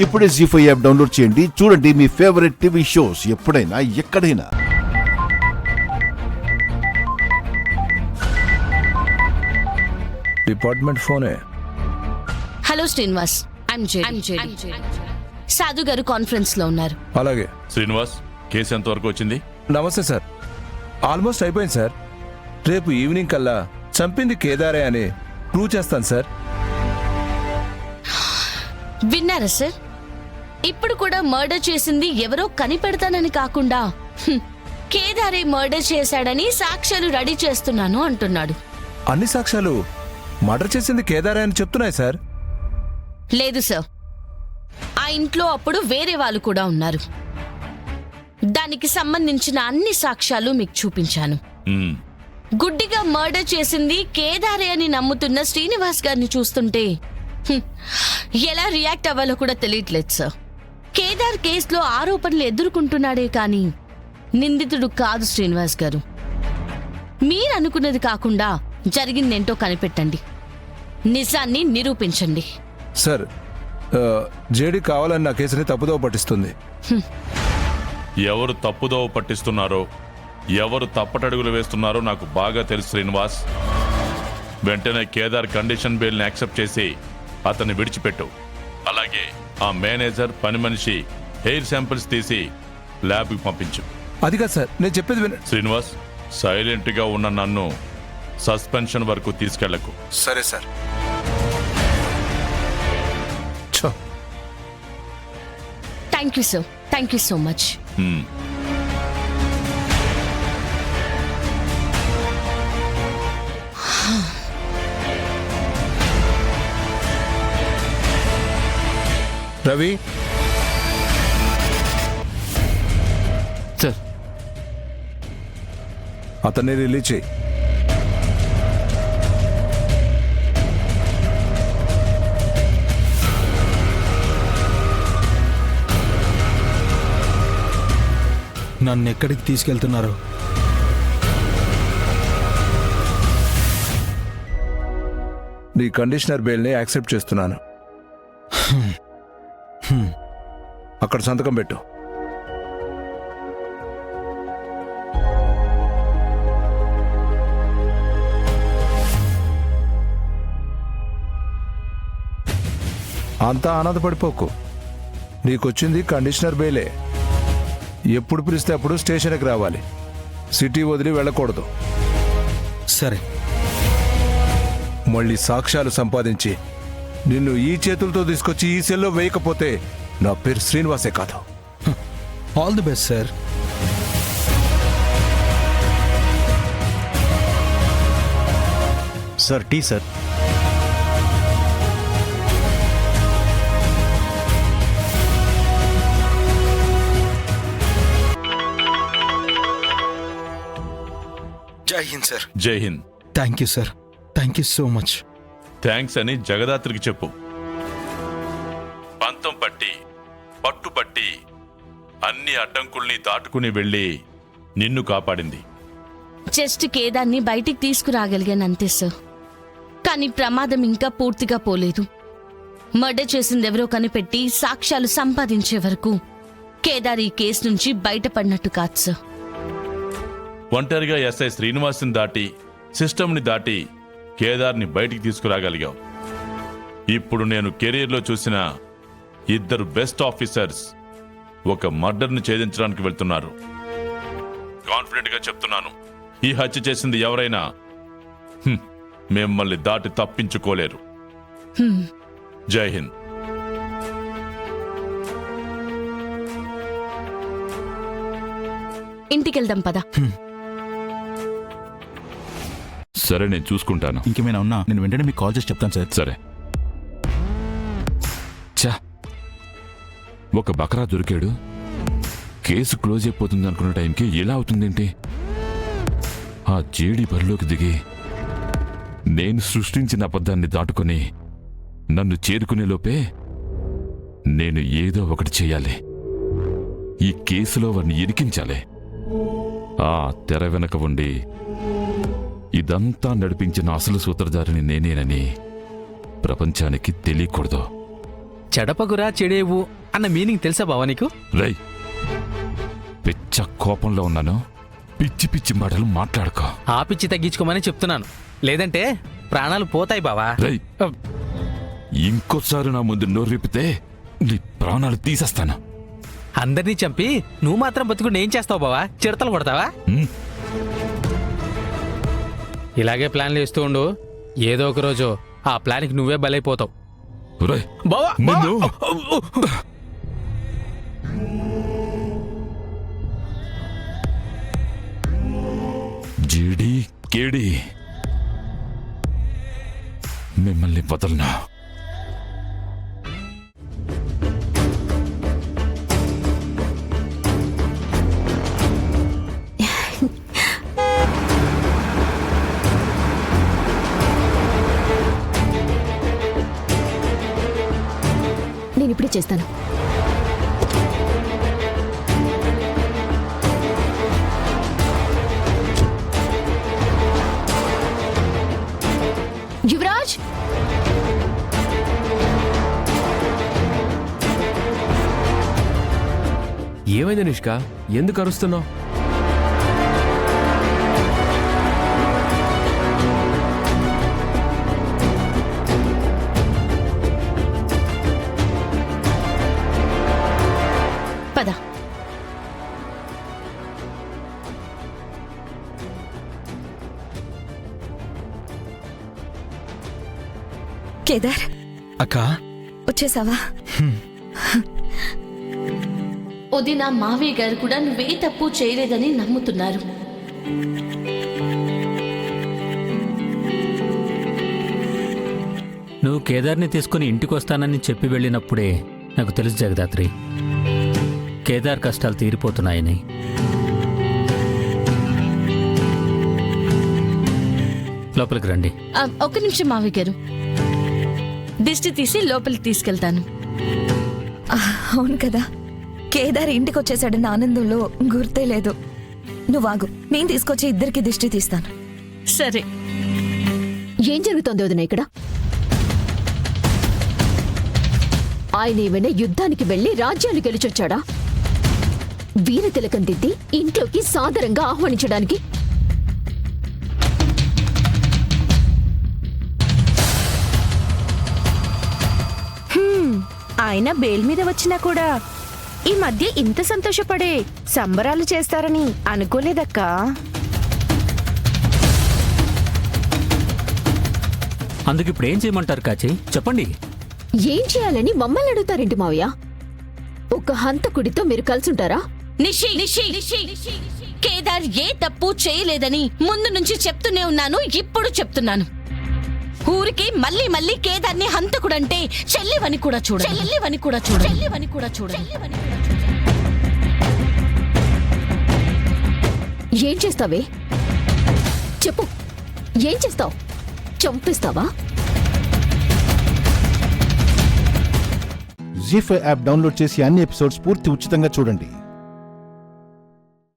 ఇప్పుడే జీ5 app download చేయండి. చూడండి మీ ఫేవరెట్ టీవీ షోస్ ఎప్పుడైనా ఎక్కడైనా. డిపార్ట్మెంట్ ఫోనే. Hello Srinivas, I'm JD. సాధు గారు కాన్ఫరెన్స్ లో ఉన్నారు. అలాగే. శ్రీనివాస్, కేసు ఎంతవరకు వచ్చింది? నమస్తే సార్. ఆల్మోస్ట్ అయిపోయింది సార్. రేపు ఈవినింగ్ కల్లా చంపింది కేదారే అని ప్రూవ్ చేస్తాను సార్. విన్నారా సార్? ఇప్పుడు కూడా మర్డర్ చేసింది ఎవరో కనిపెడతానని కాకుండా కేదారే మర్డర్ చేశాడని సాక్ష్యాలు రెడీ చేస్తున్నాను అంటున్నాడు. అన్ని సాక్ష్యాలు మర్డర్ చేసింది కేదారే అని చెప్తున్నాయి సార్. లేదు సార్, ఆ ఇంట్లో అప్పుడు వేరే వాళ్ళు కూడా ఉన్నారు. దానికి సంబంధించిన అన్ని సాక్ష్యాలు మీకు చూపించాను. గుడ్డిగా మర్డర్ చేసింది కేదారే అని నమ్ముతున్న శ్రీనివాస్ గారిని చూస్తుంటే ఎలా రియాక్ట్ అవ్వాలో కూడా తెలియట్లేదు సార్. కేదార్ కేసులో ఆరోపణలు ఎదుర్కొంటున్నాడే కానీ నిందితుడు కాదు శ్రీనివాస్ గారు. మీరు అనుకున్నది కాకుండా జరిగిందేంటో కనిపెట్టండి, నిజాన్ని నిరూపించండి. సార్, జేడీ కావాలని నా కేసుని తప్పుదోవ పట్టిస్తుంది. ఎవరు తప్పుదోవ పట్టిస్తున్నారో, ఎవరు తప్పటడుగులు వేస్తున్నారో నాకు బాగా తెలుసు శ్రీనివాస్. వెంటనే కేదార్ కండిషన్ బెయిల్ని యాక్సెప్ట్ చేసి అతన్ని విడిచిపెట్టు. అలాగే ఆ మేనేజర్, పని మనిషి హెయిర్ శాంపిల్స్ తీసి ల్యాబ్కి పంపించు. అది కాదు సార్, నేను చెప్పేది శ్రీనివాస్, సైలెంట్గా ఉన్న నన్ను సస్పెన్షన్ వరకు తీసుకెళ్లకు. సరే sir. Thank you sir, thank you so much. Ravi sir, అతన్ని రిలీజ్ చేయి. నన్ను ఎక్కడికి తీసుకెళ్తున్నారు? నీ కండిషనర్ బెయిల్ని యాక్సెప్ట్ చేస్తున్నాను. అక్కడ సంతకం పెట్టు. అంతా ఆనందపడిపోకు. నీకొచ్చింది కండిషనర్ బెయిలే. ఎప్పుడు పిలిస్తే అప్పుడు స్టేషన్కి రావాలి. సిటీ వదిలి వెళ్ళకూడదు. సరే. మళ్ళీ సాక్ష్యాలు సంపాదించి నిన్ను ఈ చేతులతో తీసుకొచ్చి ఈ సెల్లో వేయకపోతే నా పేరు శ్రీనివాసే కాదు. All the best sir. Sir tea sir. Jai Hind sir. Jai Hind. Thank you sir, thank you so much. Thanks అని జగదాత్రికి చెప్పు. పంతం పట్టి, పట్టుపట్టి అన్ని అడ్డంకుల్ని దాటుకుని వెళ్ళి నిన్ను కాపాడింది. జస్ట్ కేదార్ని బయటికి తీసుకురాగలిగాను అంతే సార్. కానీ ప్రమాదం ఇంకా పూర్తిగా పోలేదు. మర్డర్ చేసింది ఎవరో కనిపెట్టి సాక్ష్యాలు సంపాదించే వరకు కేదార్ ఈ కేసు నుంచి బయటపడినట్టు కాదు సార్. ఒంటరిగా ఎస్ఐ శ్రీనివాస్ని దాటి, సిస్టమ్ని దాటి కేదార్ని బయటికి తీసుకురాగలిగావు. ఇప్పుడు నేను కెరీర్లో చూసిన ఇద్దరు బెస్ట్ ఆఫీసర్స్ ఒక మర్డర్ని ఛేదించడానికి వెళ్తున్నారు. కాన్ఫిడెంట్గా చెప్తున్నాను, ఈ హత్య చేసింది ఎవరైనా మిమ్మల్ని దాటి తప్పించుకోలేరు. జై హింద్. ఇంటికెళ్దాం పద. సరే, నేను చూసుకుంటాను. ఇంకేమైనా ఉన్నా నేను వెంటనే మీకు కాల్ చేసి చెప్తాను సార్. సరే. చా, ఒక బకరా దొరికాడు. కేసు క్లోజ్ అయిపోతుంది అనుకున్న టైంకి ఎలా అవుతుందేంటి? ఆ జేడీ బరిలోకి దిగి నేను సృష్టించిన అబద్ధాన్ని దాటుకొని నన్ను చేరుకునే లోపే నేను ఏదో ఒకటి చేయాలి. ఈ కేసులో వారిని ఇరికించాలి. ఆ తెర వెనక ఉండి ఇదంతా నడిపించిన అసలు సూత్రధారిని నేనేనని ప్రపంచానికి తెలియకూడదు. చెడపగురా చెడేవు అన్న మీనింగ్ తెలుసా బావా నీకు? రై పిచ్చ కోపంలో ఉన్నాను, పిచ్చి పిచ్చి మాటలు మాట్లాడుకో. ఆ పిచ్చి తగ్గించుకోమని చెప్తున్నాను, లేదంటే ప్రాణాలు పోతాయి బావా. రై ఇంకోసారి నా ముందు నోరు విప్పితే నీ ప్రాణాలు తీసేస్తాను. అందరినీ చంపి నువ్వు మాత్రం బతుకుని ఏం చేస్తావు బావా? చిడతలు కొడతావా? ఉమ్, ఇలాగే ప్లాన్లు వేస్తూ ఉండు, ఏదో ఒక రోజు ఆ ప్లాన్కి నువ్వే బలైపోతావు. రేయ్, బావా నిన్ను జీడి కేడి మిమ్మల్ని వదలనా? నేను ఇప్పుడే చేస్తాను. యువరాజ్, ఏమైంది నిష్క? ఎందుకు అరుస్తున్నావు? పద. కేదార్ అక్క, వచ్చేసావా? వదిన మావయ్య గారు కూడా నువ్వే తప్పు చేయలేదని నమ్ముతున్నారు. నువ్వు కేదార్ని తీసుకుని ఇంటికి వస్తానని చెప్పి వెళ్ళినప్పుడే నాకు తెలుసు జగదాత్రి, కేదార్ కష్టాలు తీరిపోతున్నాయని. లోపలికి రండి. ఒక్క నిమిషం మావయ్య గారు, దిష్టి తీసి లోపలికి తీసుకెళ్తాను. అవును కదా, కేదార్ ఇంటికి వచ్చేసాడన్న ఆనందంలో గుర్తే లేదు. నువ్వాగు, నేను తీసుకొచ్చి ఇద్దరికి దిష్టి తీస్తాను. సరే. ఏం జరుగుతోంది వదిన ఇక్కడ? ఆయన ఏమైనా యుద్ధానికి వెళ్లి రాజ్యాన్ని గెలిచొచ్చాడా? వీర తిలకం దిద్ది ఇంట్లోకి సాదరంగా ఆహ్వానించడానికి? ఆయన బెయిల్ మీద వచ్చినా కూడా ఈ మధ్య ఇంత సంతోషపడే సంబరాలు చేస్తారని అనుకోలేదక్కా. అందుకు ఇప్పుడు ఏం చేయమంటారు కాచి? చెప్పండి. ఏం చేయాలని మమ్మల్ని అడుగుతారేంటి మావయ్య? ఒక హంతకుడితో మీరు కలుసుంటారా? నిషి నిషి కేదార్ ఏ తప్పు చేయలేదని ముందు నుంచి చెప్తూనే ఉన్నాను, ఇప్పుడు చెప్తున్నాను. ఊరికి మళ్ళీ మళ్ళీ కేదార్ని హంతకుడంటే చెల్లివని కూడా చూడ, చెల్లివని కూడా చూడ, చెల్లివని కూడా చూడ. ఏం చేస్తావే? చెప్పు, ఏం చేస్తావు? చంపేస్తావా? జీ5 యాప్ డౌన్లోడ్ చేసి అన్ని ఎపిసోడ్స్ పూర్తి ఉచితంగా చూడండి.